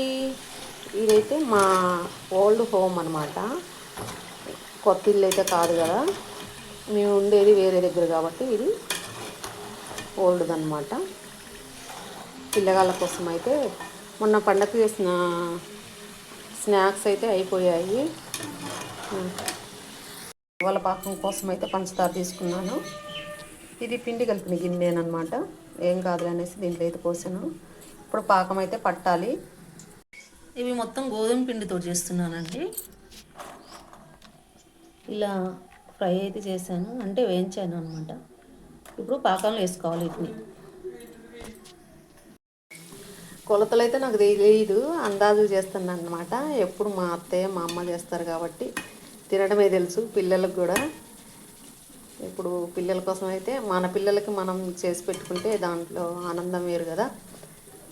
ఇదైతే మా old home అనమాట. కొత్త ఇల్లు అయితే కాదు కదా, మేము ఉండేది వేరే దగ్గర కాబట్టి ఇది ఓల్డ్ది అనమాట. పిల్లగాళ్ళ కోసం అయితే మొన్న పండగ చేసిన స్నాక్స్ అయితే అయిపోయాయి. వాళ్ళ పాకం కోసం అయితే పంచదార తీసుకున్నాను. ఇది పిండి కలిపిన గిన్నెనమాట, ఏం కాదు అనేసి దీంట్లో అయితే పోసాను. ఇప్పుడు పాకం అయితే పట్టాలి. ఇవి మొత్తం గోధుమ పిండితో చేస్తున్నానండి. ఇలా ఫ్రై అయితే చేశాను, అంటే వేయించాను అనమాట. ఇప్పుడు పాకంలో వేసుకోవాలి వీటిని. కొలతలు అయితే నాకు తెలియదు, అందాజు చేస్తున్నాను అనమాట. ఎప్పుడు మా అత్తయ్య మా అమ్మ చేస్తారు కాబట్టి తినడమే తెలుసు పిల్లలకు కూడా. ఇప్పుడు పిల్లల కోసం అయితే మన పిల్లలకి మనం చేసి పెట్టుకుంటే దాంట్లో ఆనందం వేరు కదా,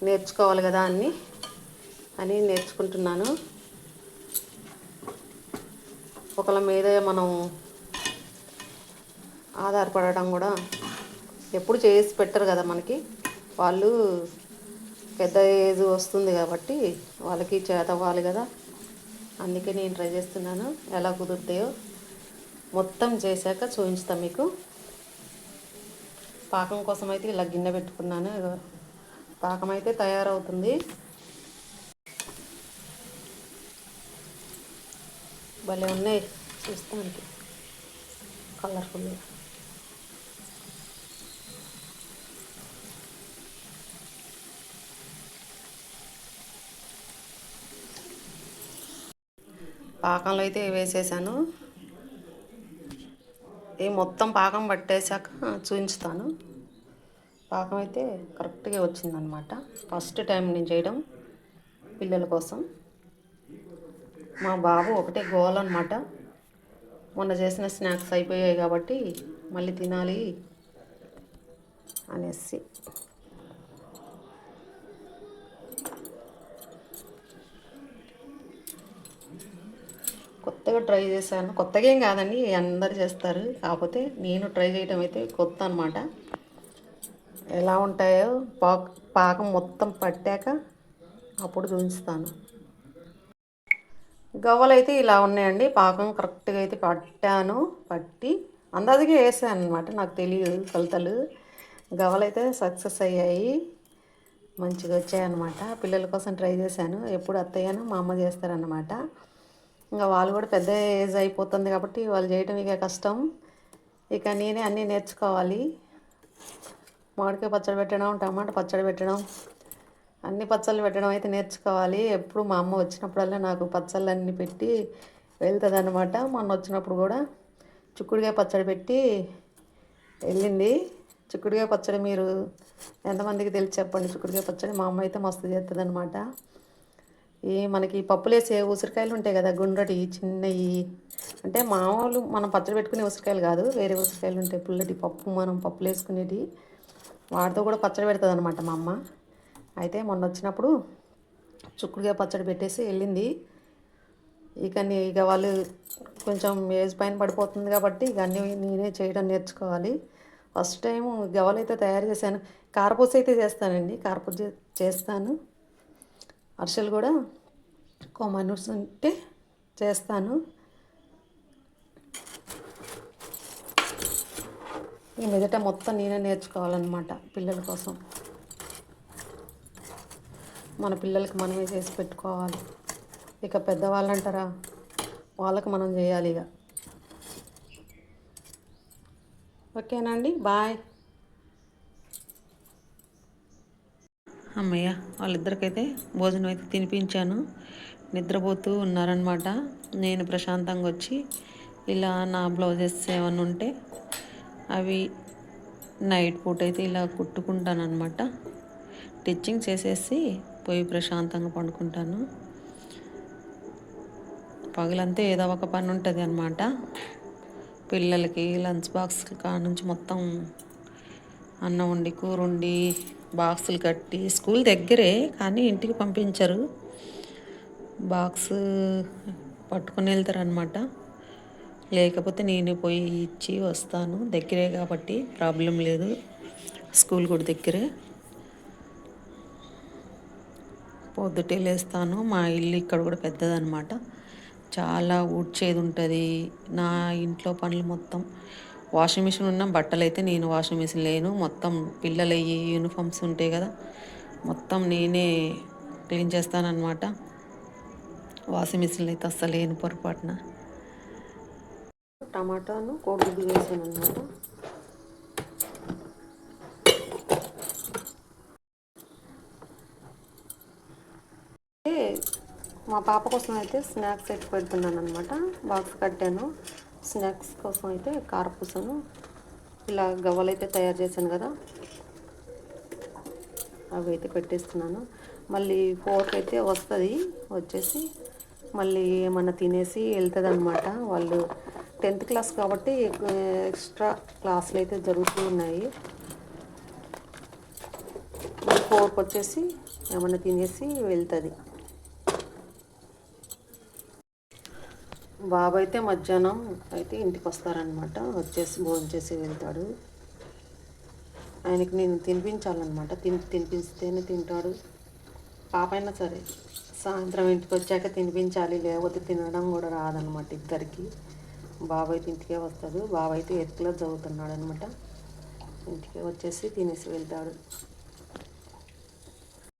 నేర్చుకోవాలి కదా అని నేర్చుకుంటున్నాను. ఒకళ్ళ మీద మనం ఆధారపడటం కూడా ఎప్పుడు చేసి పెట్టరు కదా మనకి. వాళ్ళు పెద్ద ఏజ్ వస్తుంది కాబట్టి వాళ్ళకి చేతవ్వాలి కదా, అందుకే నేను ట్రై చేస్తున్నాను. ఎలా కుదురుతాయో మొత్తం చేశాక చూపించుతాం మీకు. పాకం కోసం అయితే ఇలా గిన్నె పెట్టుకున్నాను. పాకం అయితే తయారవుతుంది. భలే ఉన్నాయి చూస్తానికి, కలర్ఫుల్. పాకంలో అయితే వేసేసాను. ఈ మొత్తం పాకం పట్టేశాక చూపించుతాను. పాకం అయితే కరెక్ట్గా వచ్చిందనమాట. ఫస్ట్ టైం నేను చేయడం పిల్లల కోసం. మా బాబు ఒకటే గోల్ అనమాట. మొన్న చేసిన స్నాక్స్ అయిపోయాయి కాబట్టి మళ్ళీ తినాలి అనేసి. కొత్తగా ట్రై చేశాను. కొత్తగా ఏం కాదండి, అందరు చేస్తారు. కాకపోతే నేను ట్రై చేయడం అయితే కొత్త అనమాట. ఎలా ఉంటాయో పాకం మొత్తం పట్టాక అప్పుడు చూపిస్తాను. గవ్వలు అయితే ఇలా ఉన్నాయండి. పాకం కరెక్ట్గా అయితే పట్టి అందాజుగా వేసాను అనమాట. నాకు తెలియదు కొలతలు. గవ్వలు అయితే సక్సెస్ అయ్యాయి, మంచిగా వచ్చాయన్నమాట. పిల్లల కోసం ట్రై చేశాను. ఎప్పుడు అత్తయ్యను మా అమ్మ చేస్తారన్నమాట. ఇంకా వాళ్ళు కూడా పెద్ద ఏజ్ అయిపోతుంది కాబట్టి వాళ్ళు చేయడం ఇక కష్టం. ఇక నేనే అన్నీ నేర్చుకోవాలి. మామిడికాయ పచ్చడి పెట్టడం, టమాటా పచ్చడి పెట్టడం, అన్ని పచ్చళ్ళు పెట్టడం అయితే నేర్చుకోవాలి. ఎప్పుడు మా అమ్మ వచ్చినప్పుడల్లా నాకు పచ్చళ్ళు అన్నీ పెట్టి వెళ్తుంది అనమాట. మొన్న వచ్చినప్పుడు కూడా చిక్కుడుకాయ పచ్చడి పెట్టి వెళ్ళింది. చిక్కుడుకాయ పచ్చడి మీరు ఎంతమందికి తెలిసి చెప్పండి. చిక్కుడుకాయ పచ్చడి మా అమ్మ అయితే మస్తు చేస్తుంది అనమాట. మనకి పప్పులు వేసే ఉసిరికాయలు ఉంటాయి కదా, గుండ్రటి చిన్నవి, అంటే మామూలు మనం పచ్చడి పెట్టుకునే ఉసిరికాయలు కాదు, వేరే ఉసిరికాయలు ఉంటాయి పుల్లటి, మనం పప్పులు వేసుకునేవి. వాటితో కూడా పచ్చడి పెడుతుంది అనమాట మా అమ్మ. అయితే మొన్న వచ్చినప్పుడు చిక్కుడుకాయ పచ్చడి పెట్టేసి వెళ్ళింది. ఇక వాళ్ళు కొంచెం ఏజ్ పైన పడిపోతుంది కాబట్టి ఇక అన్నీ నేనే చేయడం నేర్చుకోవాలి. ఫస్ట్ టైం గవ్వలు అయితే తయారు చేశాను. కారపూస అయితే చేస్తానండి, కారపూస చేస్తాను. అరిసెలు కూడా కొమ్మనూర్స్ ఉంటే చేస్తాను. ఈ మీదట మొత్తం నేనే నేర్చుకోవాలన్నమాట పిల్లల కోసం. మన పిల్లలకి మనమే చేసి పెట్టుకోవాలి. ఇక పెద్దవాళ్ళు అంటారా, వాళ్ళకి మనం చేయాలి ఇక. ఓకేనా అండి, బాయ్. అమ్మయ్య, వాళ్ళిద్దరికైతే భోజనం అయితే తినిపించాను. నిద్రపోతూ ఉన్నారనమాట. నేను ప్రశాంతంగా వచ్చి ఇలా నా బ్లౌజెస్ ఏమన్నా ఉంటే అవి నైట్ పూట అయితే ఇలా కుట్టుకుంటాను అనమాట. స్టిచ్చింగ్ చేసేసి పోయి ప్రశాంతంగా పండుకుంటాను. పగలంతా ఏదో ఒక పని ఉంటుంది అనమాట. పిల్లలకి లంచ్ బాక్స్ నుంచి మొత్తం అన్నం వండి, కూర వండి, బాక్సులు కట్టి, స్కూల్ దగ్గరే కానీ ఇంటికి పంపించరు, బాక్స్ పట్టుకొని వెళ్తారనమాట. లేకపోతే నేను పోయి ఇచ్చి వస్తాను. దగ్గరే కాబట్టి ప్రాబ్లం లేదు, స్కూల్ కూడా దగ్గరే. పొద్దుటే లేస్తాను. మా ఇల్లు ఇక్కడ కూడా పెద్దదనమాట. చాలా ఊడ్చేది ఉంటుంది. నా ఇంట్లో పనులు మొత్తం వాషింగ్ మిషన్ ఉన్న బట్టలైతే నేను వాషింగ్ మిషన్ లేను. మొత్తం పిల్లలు యూనిఫామ్స్ ఉంటాయి కదా, మొత్తం నేనే క్లీన్ చేస్తానన్నమాట. వాషింగ్ మిషన్లో అయితే అస్సలు లేను పొరపాటున. టమాటాను కోడిగుడ్డు వేసాను అనమాట. మా పాప కోసం అయితే స్నాక్స్ అయితే పెడుతున్నాను అనమాట. బాక్స్ కట్టాను. స్నాక్స్ కోసం అయితే కారపూసను ఇలా గవ్వలు అయితే తయారు చేశాను కదా, అవి అయితే పెట్టేస్తున్నాను. మళ్ళీ 4కి అయితే వస్తుంది, వచ్చేసి మళ్ళీ ఏమన్నా తినేసి వెళ్తుంది అనమాట. వాళ్ళు 10th క్లాస్ కాబట్టి ఎక్స్ట్రా క్లాసులు అయితే జరుగుతూ ఉన్నాయి. 4కి వచ్చేసి ఏమన్నా తినేసి వెళ్తుంది. బాబు అయితే మధ్యాహ్నం అయితే ఇంటికి వస్తారనమాట. వచ్చేసి భోజనం చేసి వెళ్తాడు. ఆయనకి నేను తినిపించాలన్నమాట. తినిపిస్తేనే తింటాడు. పాప అయినా సరే సాయంత్రం ఇంటికి వచ్చాక తినిపించాలి, లేకపోతే తినడం కూడా రాదనమాట ఇద్దరికి. బాబు అయితే ఇంటికే వస్తాడు. బాబు అయితే 8th క్లాస్ చదువుతున్నాడు అనమాట. ఇంటికి వచ్చేసి తినేసి వెళ్తాడు.